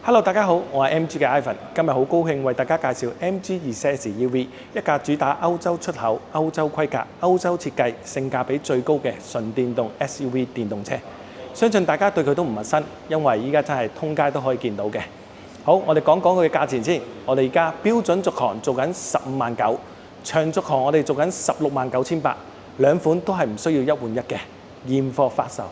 Hello， 大家好，我係 MG 嘅 Ivan， 今日好高興為大家介紹 MG ZS EV， 一架主打歐洲出口、歐洲規格、歐洲設計、性價比最高嘅純電動 SUV 電動車。相信大家對佢都唔陌生，因為依家真係通街都可以見到嘅。好，我哋講講佢嘅價錢先。我哋而家標準續航做緊15萬9，長續航我哋做緊16萬9800，兩款都係唔需要一換一嘅，現貨發售。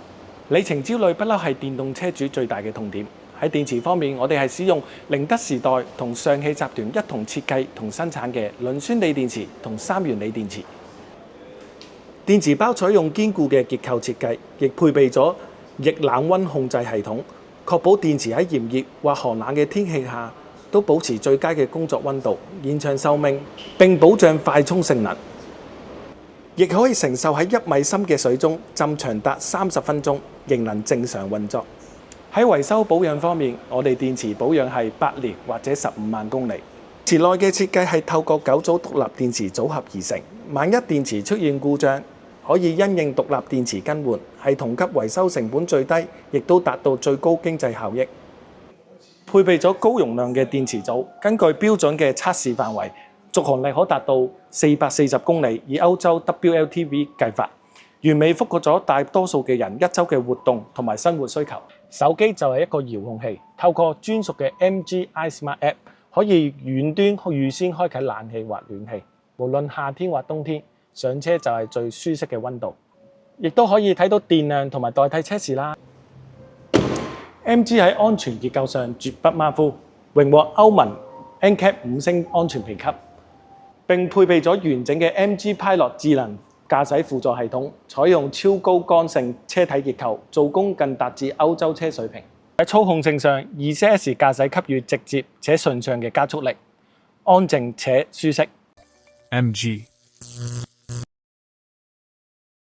里程焦慮不嬲係電動車主最大嘅痛點。喺電池方面，我哋係使用寧德時代同上汽集團一同設計同生產嘅磷酸鋰電池同三元鋰電池。電池包採用堅固嘅結構設計，亦配備咗逆冷溫控制系統，確保電池喺炎熱或寒冷嘅天氣下都保持最佳嘅工作溫度，延長壽命並保障快充性能。亦可以承受喺1米深嘅水中浸長達30分鐘，仍能正常運作。喺維修保養方面，我哋電池保養係8年或者15萬公里。池內嘅設計係透過9組獨立電池組合而成，萬一電池出現故障，可以因應獨立電池更換，係同級維修成本最低，亦都達到最高經濟效益。配備咗高容量嘅電池組，根據標準嘅測試範圍，續航力可達到440公里，以歐洲 WLTP 計法，完美覆蓋咗大多數嘅人一週嘅活動同埋生活需求。手機就係一個遙控器，透過專屬嘅 MG iSmart App， 可以遠端預先開啟冷氣或暖氣，無論夏天或冬天，上車就係最舒適嘅溫度，亦都可以睇到電量同埋代替車時啦。MG 喺安全結構上絕不馬虎，榮獲歐盟 NCAP 5星安全評級，並配備咗完整嘅 MG Pilot 智能駕駛輔助系統，採用超高剛性車體結構，做工更達至歐洲車水平。喺操控性上，ZS 駕駛給予直接且順暢嘅加速力，安靜且舒適。MG